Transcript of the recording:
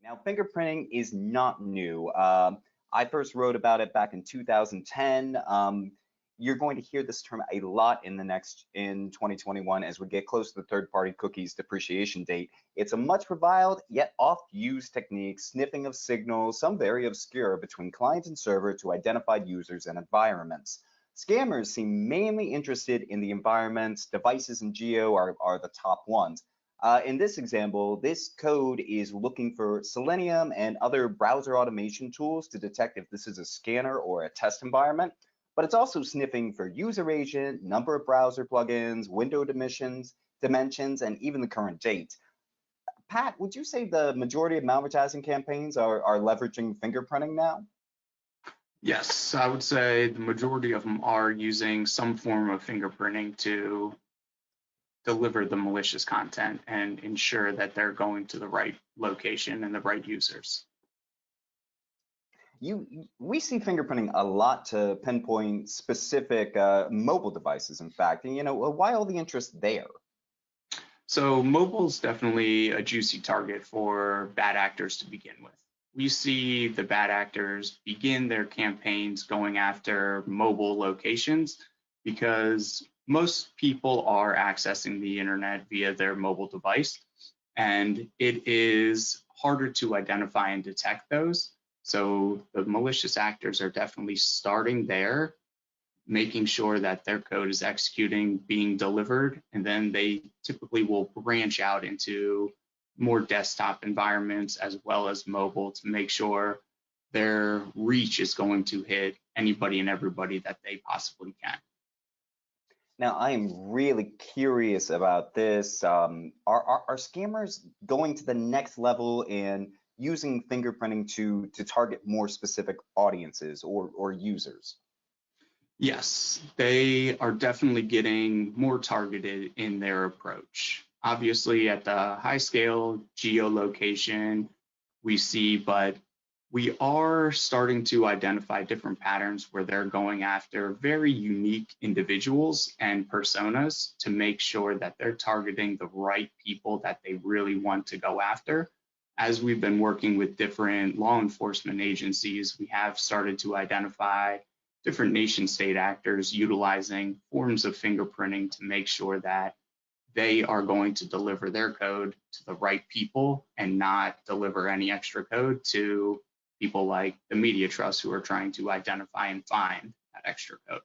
Now, fingerprinting is not new. I first wrote about it back in 2010. You're going to hear this term a lot in 2021 as we get close to the third-party cookies depreciation date. It's a much reviled yet oft-used technique, sniffing of signals, some very obscure, between client and server to identify users and environments. Scammers seem mainly interested in the environments. Devices and geo are the top ones. In this example, this code is looking for Selenium and other browser automation tools to detect if this is a scanner or a test environment, but it's also sniffing for user agent, number of browser plugins, window dimensions, and even the current date. Pat, would you say the majority of malvertising campaigns are leveraging fingerprinting now? Yes, I would say the majority of them are using some form of fingerprinting to deliver the malicious content and ensure that they're going to the right location and the right users. We see fingerprinting a lot to pinpoint specific mobile devices, in fact. And why all the interest there? So mobile is definitely a juicy target for bad actors to begin with. We see the bad actors begin their campaigns going after mobile locations because most people are accessing the internet via their mobile device, and it is harder to identify and detect those. So the malicious actors are definitely starting there, making sure that their code is executing, being delivered, and then they typically will branch out into more desktop environments as well as mobile to make sure their reach is going to hit anybody and everybody that they possibly can. Now, I am really curious about this. Are scammers going to the next level in using fingerprinting to target more specific audiences or users? Yes, they are definitely getting more targeted in their approach. Obviously, at the high scale geolocation, we see, but we are starting to identify different patterns where they're going after very unique individuals and personas to make sure that they're targeting the right people that they really want to go after. As we've been working with different law enforcement agencies, we have started to identify different nation state actors utilizing forms of fingerprinting to make sure that they are going to deliver their code to the right people and not deliver any extra code to people like the media trust who are trying to identify and find that extra code.